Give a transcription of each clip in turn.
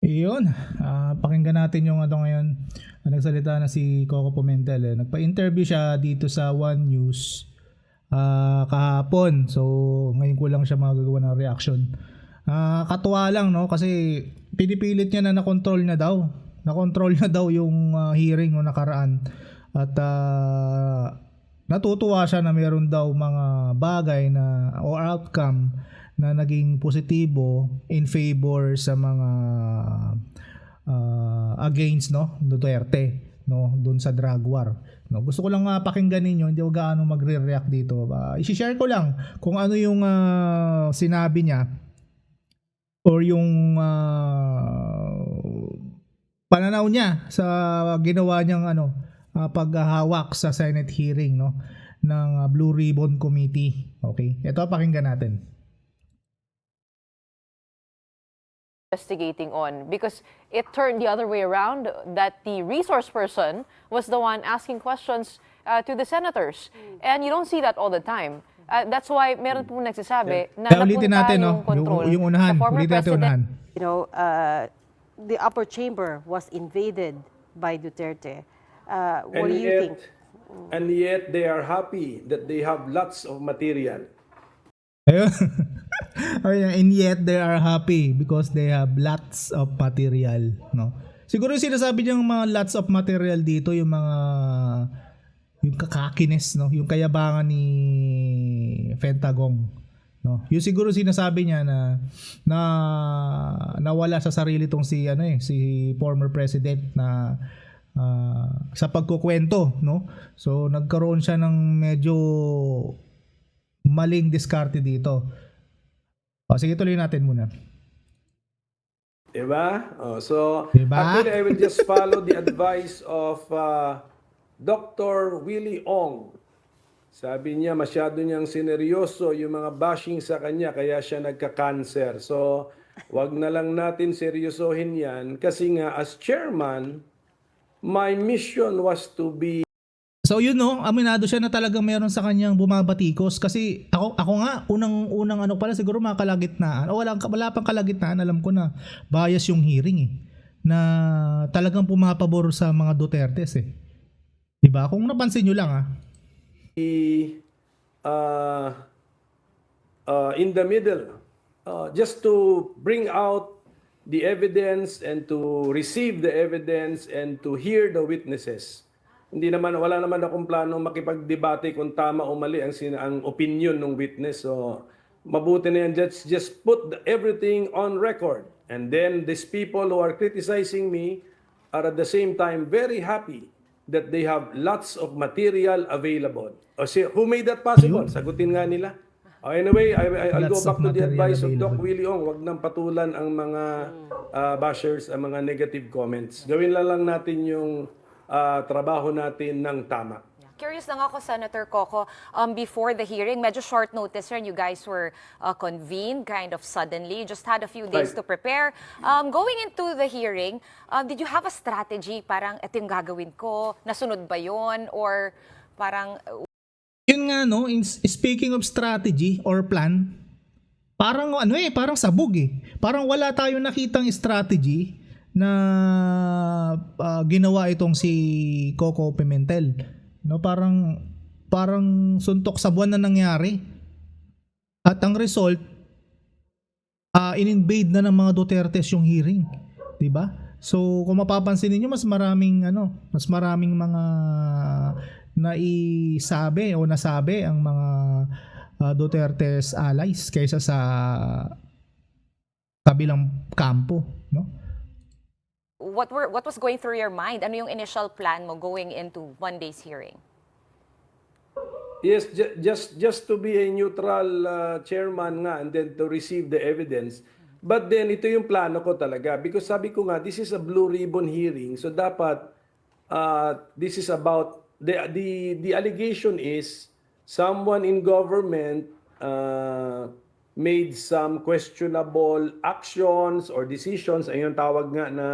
Iyon, pakinggan natin yung ngayon. Nagsalita na si Coco Pimentel. Nagpa-interview siya dito sa One News kahapon. So, ngayon ko lang siya magagawa ng reaction. Katuwa lang, no? Kasi pinipilit niya na na-control na daw. Na-control na daw yung hearing no nakaraan. At natutuwa siya na meron daw mga bagay na o outcome na naging positibo in favor sa mga against no Duterte no doon sa drug war. No, gusto ko lang pakinggan ninyo, hindi ko gaano magre-react dito. I-share ko lang kung ano yung sinabi niya or yung pananaw niya sa ginawa niyang paghahawak sa Senate hearing no ng Blue Ribbon Committee. Okay? Ito pakinggan natin. Investigating on, because it turned the other way around, that the resource person was the one asking questions to the senators. And you don't see that all the time. That's why meron po nagsasabi na ulitin natin, no? yung control yung unahan, sa former ulitin natin unahan. You know, the upper chamber was invaded by Duterte. What do you think? And yet they are happy that they have lots of material. Ayun. And yet they are happy because they have lots of material, no? Siguro yung sinasabi niyang mga lots of material dito yung mga yung kakakines, no? Yung kayabangan ni Fentagong, no? Yung siguro sinasabi niya na nawala sa sarili tong si si former president na sa pagkukwento, no? So nagkaroon siya ng medyo maling diskarte dito. Sige, tuloy natin muna. Diba? So, diba? actually, I will just follow the advice of Dr. Willie Ong. Sabi niya, masyado niyang sineryoso yung mga bashing sa kanya, kaya siya nagka-cancer. So, wag na lang natin seryosohin yan. Kasi nga, as chairman, my mission was to be... So yun no, aminado siya na talagang meron sa kanyang bumabatikos kasi ako nga unang pala siguro mga kalagitnaan o wala pang kalagitnaan, alam ko na bias yung hearing na talagang pumapabor sa mga Dutertes 'Di ba? Kung napansin niyo lang in the middle just to bring out the evidence and to receive the evidence and to hear the witnesses. Wala naman akong plano makipagdebate kung tama o mali ang opinion ng witness. So, mabuti na yan. Just put everything on record. And then, these people who are criticizing me are at the same time very happy that they have lots of material available. Who made that possible? Sagutin nga nila. Anyway, I'll go back to the advice of Doc Willie Ong. Huwag nang patulan ang mga bashers, ang mga negative comments. Gawin lang natin yung trabaho natin ng tama. Curious lang ako, Senator Coco, before the hearing, medyo short notice rin, you guys were convened kind of suddenly. You just had a few days to prepare. Going into the hearing, did you have a strategy? Parang, ito yung gagawin ko, nasunod ba yun? Or parang... Yun nga no, speaking of strategy or plan, parang parang sabog Parang wala tayong nakitang strategy na ginawa itong si Coco Pimentel. No, parang suntok sa buwan na nangyari. At ang result, in-invade na ng mga Dutertes yung hearing, 'di ba? So kung mapapansin niyo mas maraming mga naisabi o nasabi ang mga Dutertes allies kaysa sa kabilang kampo, no? What was going through your mind? Ano yung initial plan mo going into Monday's hearing? Yes, just to be a neutral chairman nga and then to receive the evidence. But then ito yung plano ko talaga because sabi ko nga this is a blue ribbon hearing. So dapat this is about the allegation is someone in government made some questionable actions or decisions, ayun tawag nga na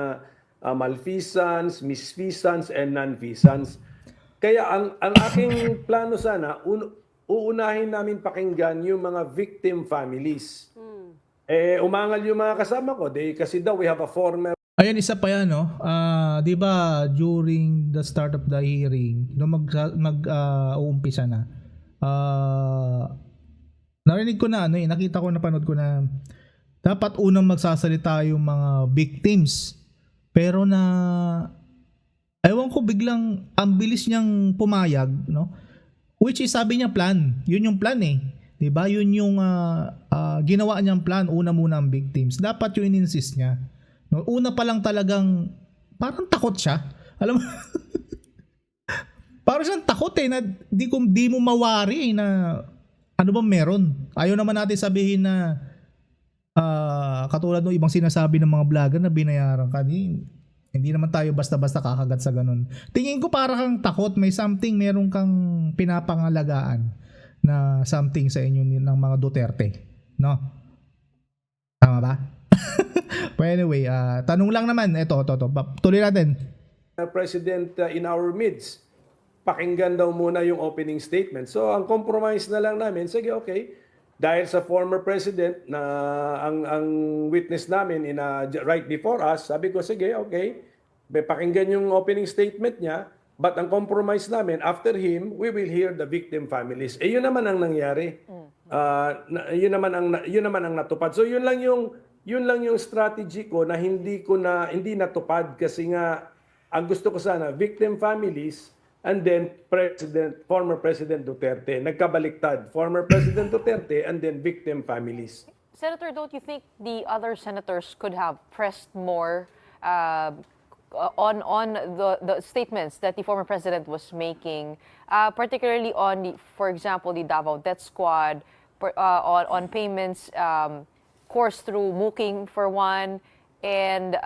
malfeasance, misfeasance, and nonfeasance. Kaya ang aking plano sana, uunahin namin pakinggan yung mga victim families. Umangal yung mga kasama ko, kasi daw we have a former Ayun, isa pa yan, no? 'Di ba during the start of the hearing, nung uumpisa na, narinig ko na nakita ko, napanood ko na dapat unang magsasalita yung mga victims. Pero ewan ko, biglang ang bilis niyang pumayag, no? Which is, sabi niya plan. Yun yung plan eh. 'Di ba? Yun yung ginawa niyang plan, una muna ang victims. Dapat yung in-insist niya. No, una pa lang talagang parang takot siya. Alam mo, parang siyang takot na di mo mawari na ano bang meron. Ayaw naman natin sabihin na katulad ng ibang sinasabi ng mga vlogger na binayaran ka. Hindi naman tayo basta-basta kakagat sa ganun. Tingin ko para kang takot, may something, meron kang pinapangalagaan na something sa inyo ng mga Duterte. No? Tama ba? But anyway, tanong lang naman, ito, tuloy natin. President in our midst, pakinggan daw muna yung opening statement. So ang compromise na lang namin, sige, okay, dahil sa former president na ang witness namin right before us, sabi ko, sige, okay, pakinggan yung opening statement niya, but ang compromise namin, after him, we will hear the victim families. Yun naman ang nangyari. Yun naman ang natupad. So yun lang yung strategy ko na hindi natupad kasi nga ang gusto ko sana victim families and then former President Duterte. Nagkabaliktad. Former President Duterte and then victim families. Senator, don't you think the other senators could have pressed more on the statements that the former president was making, particularly on, for example, the Davao Death Squad, on payments course through Mooking for one, and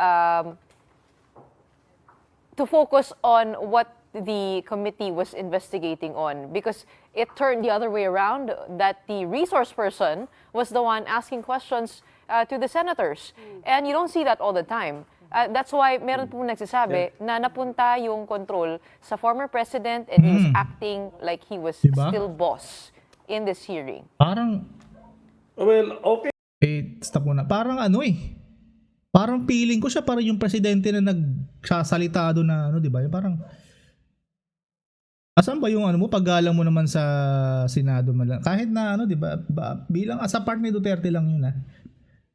to focus on what the committee was investigating on, because it turned the other way around, that the resource person was the one asking questions to the senators. And you don't see that all the time. That's why meron po nagsasabi na napunta yung control sa former president and he was acting like he was still boss in this hearing. Parang, Well, okay. stop muna. Parang parang feeling ko siya parang yung presidente na nagsasalita doon na di ba? Yung parang, asan ba yung mo, paggalang mo naman sa Senado man lang. Kahit na di ba, bilang as a part ni Duterte lang yun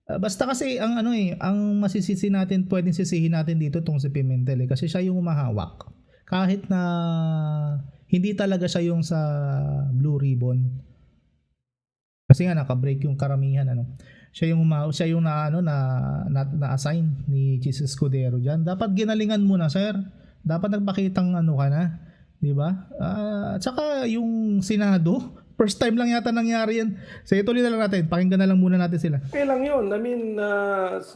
basta kasi ang ang masisisi natin, pwedeng sisihin natin dito tong si Pimentel kasi siya yung umahawak. Kahit na hindi talaga siya yung sa Blue Ribbon. Kasi nga naka-break yung karamihan Siya yung na-assign ni Jesus Escudero diyan. Dapat ginalingan mo na, sir. Dapat nagpakitang ka na, 'di ba? At saka yung Senado, first time lang yata nangyari yan. Sige, tuloy na lang natin. Pakinggan na lang muna natin sila. Okay lang yun. I mean,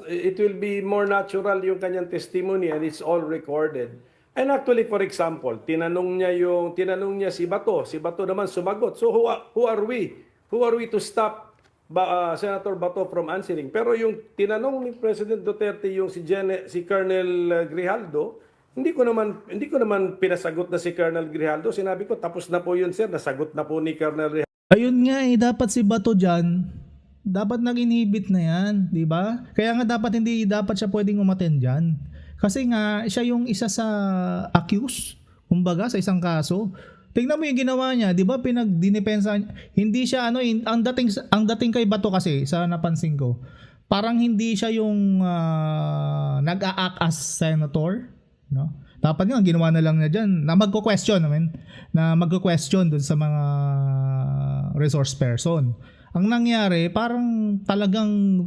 it will be more natural yung kanyang testimony and it's all recorded. And actually, for example, tinanong niya si Bato. Si Bato naman sumagot. So who are we? Who are we to stop Senator Bato from answering? Pero yung tinanong ni President Duterte yung si Colonel Grijaldo, hindi ko naman pinasagot na si Colonel Grijaldo. Sinabi ko, tapos na po yun, sir. Nasagot na po ni Colonel Grijaldo. Ayun nga dapat si Bato diyan, dapat nag-inhibit na yan, di ba? Kaya nga hindi dapat siya pwedeng umattend diyan. Kasi nga siya yung isa sa accused, kumbaga sa isang kaso. Tingnan mo yung ginawa niya, 'di ba? Pinagdinipensa niya. Hindi siya ang dating kay Bato kasi sa napansin ko. Parang hindi siya yung nag-a-act as senator, no? Dapat nga ginawa na lang niya diyan na magko-question doon sa mga resource person. Ang nangyari, parang talagang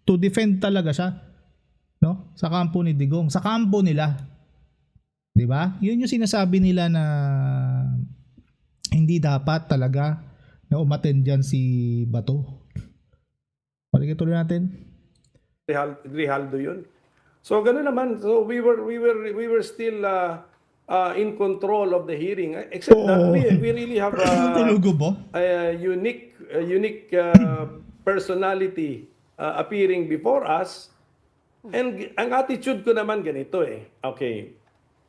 to defend talaga siya, no? Sa kampo ni Digong, sa kampo nila. 'Di ba? 'Yun yung sinasabi nila na hindi dapat talaga na umattend diyan si Bato. Balik tuloy natin. Grijaldo 'yun. So ganoon naman. So we were still in control of the hearing, except that we really have a unique personality appearing before us. And ang attitude ko naman ganito Okay.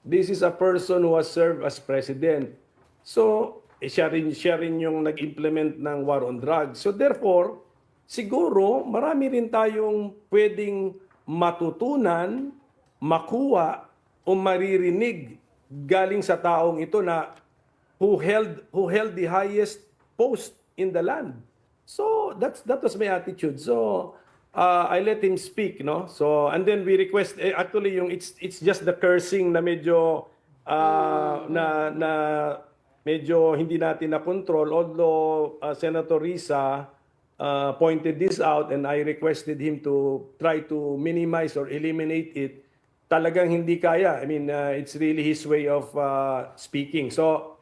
This is a person who has served as president. So, siya rin yung nag-implement ng war on drugs. So therefore, siguro marami rin tayong pwedeng matutunan makuha o maririnig galing sa taong ito na who held the highest post in the land. So that was my attitude. So I let him speak, no? So and then we request actually yung it's just the cursing na medyo na medyo hindi natin na control, although Senator Risa pointed this out and I requested him to try to minimize or eliminate it. Talagang hindi kaya. I mean, it's really his way of speaking. So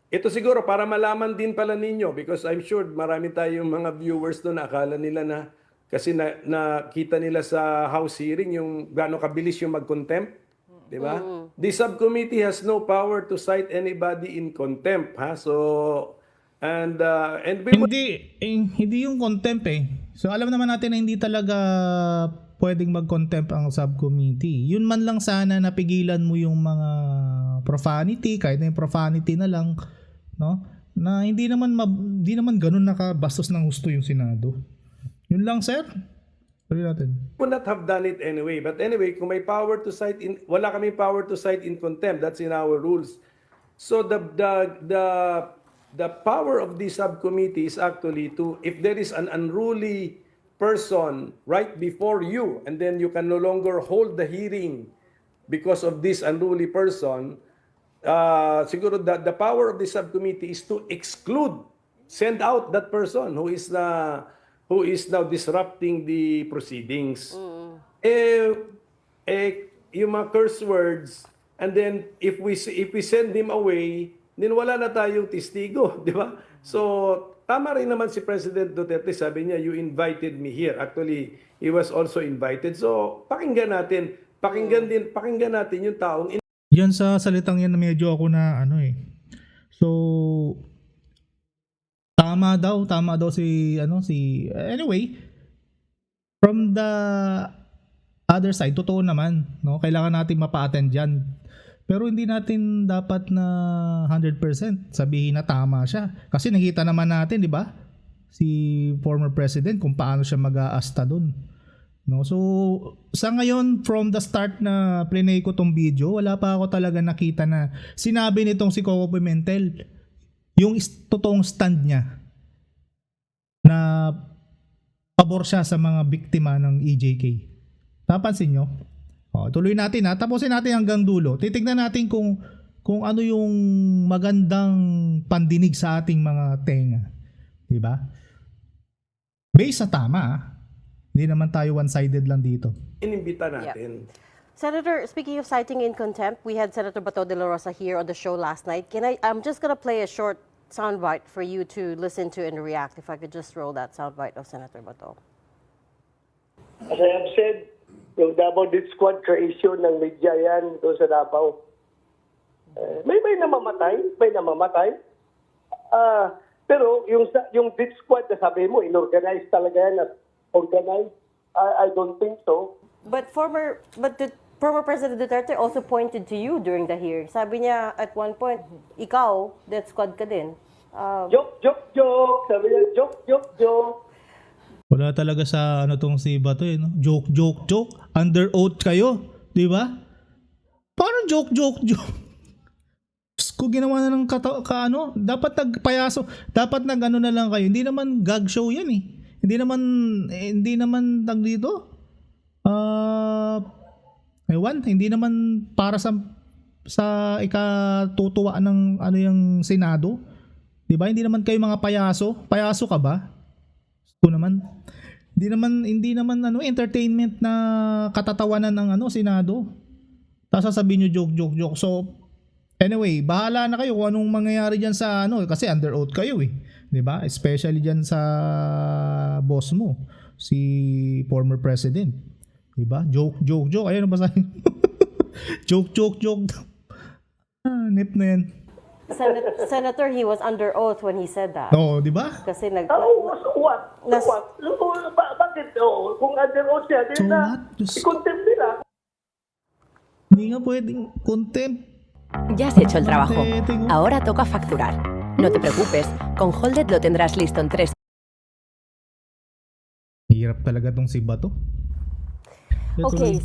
ito siguro para malaman din pala ninyo, because I'm sure marami tayong mga viewers doon na akala nila na kasi nakita nila sa House hearing yung gaano kabilis yung mag-contempt, di ba? The subcommittee has no power to cite anybody in contempt, ha? So and we Hindi yung contempt eh. So alam naman natin na hindi talaga pwedeng mag-contempt ang subcommittee. Yun man lang sana napigilan mo yung mga profanity, kahit na yung profanity na lang, no? Na hindi naman ganun nakabastos ng husto yung Senado. Yun lang, sir. Tuloy natin. would not have done it anyway. But anyway, kung may power to cite in, wala kami power to cite in contempt. That's in our rules. So the power of the subcommittee is actually to, if there is an unruly person right before you, and then you can no longer hold the hearing because of this unruly person, siguro the power of the subcommittee is to exclude, send out that person who is now disrupting the proceedings. Yung mga curse words, and then if we send him away, then wala na tayong testigo, di ba? So tama rin naman si President Duterte, sabi niya, you invited me here. Actually, he was also invited. So pakinggan natin yung taong Yan sa salitang yan na medyo ako na ano eh. So tama daw si anyway, from the other side, totoo naman, no? Kailangan natin mapa-attend diyan. Pero hindi natin dapat na 100% sabihin na tama siya. Kasi nakita naman natin, di ba? Si former president kung paano siya mag-aasta doon. No? So, sa ngayon, from the start na plinay ko tong video, wala pa ako talaga nakita na sinabi nitong si Coco Pimentel yung totoong stand niya na pabor siya sa mga biktima ng EJK. Napansin nyo? Tuloy natin ha. Tapusin natin hanggang dulo. Titignan natin kung ano yung magandang pandinig sa ating mga tenga. Diba? Based sa tama ha. Hindi naman tayo one-sided lang dito. inimbita natin. Senator, speaking of citing in contempt, we had Senator Bato de la Rosa here on the show last night. I'm just going to play a short soundbite for you to listen to and react. If I could just roll that soundbite of Senator Bato. As I have said, yung Davao Death Squad creation ng media yan doon sa Davao. May namamatay. Pero yung Death Squad na sabi mo, inorganize talaga yan at organized. I don't think so. But the former President Duterte also pointed to you during the hearing. Sabi niya at one point, ikaw, Death Squad ka din. Joke. Sabi niya, joke. Wala talaga sa ano tong si Bato eh, no? Joke. Under oath kayo, di ba? Paano joke? Kung ginawa na ng dapat nagpayaso, dapat nag-ano na lang kayo. Hindi naman gag show yan eh. Hindi naman tag dito. Hindi naman para sa ikatutuwa ng ano yung Senado. 'Di ba? Hindi naman kayo mga payaso. Payaso ka ba? Kung naman hindi naman entertainment na katatawanan ng Senado. Tapos sasabihin niyo joke. So anyway, bahala na kayo kung anong mangyayari diyan sa kasi under oath kayo eh. 'Di ba? Especially diyan sa boss mo, si former president. 'Di ba? Joke. Ayun basahin. joke. Nip na yan. Senator, he was under oath when he said that. Oo, 'di ba? Kasi So what? Bakit? Kung under oath siya, So na what? Just- i-contempt nila. Hindi nga pwedeng contempt. Ya has hecho el trabajo. Ahora toca facturar. No te preocupes, con Holded lo tendrás listo en 3. Hirap talaga tong si Bato. Okay,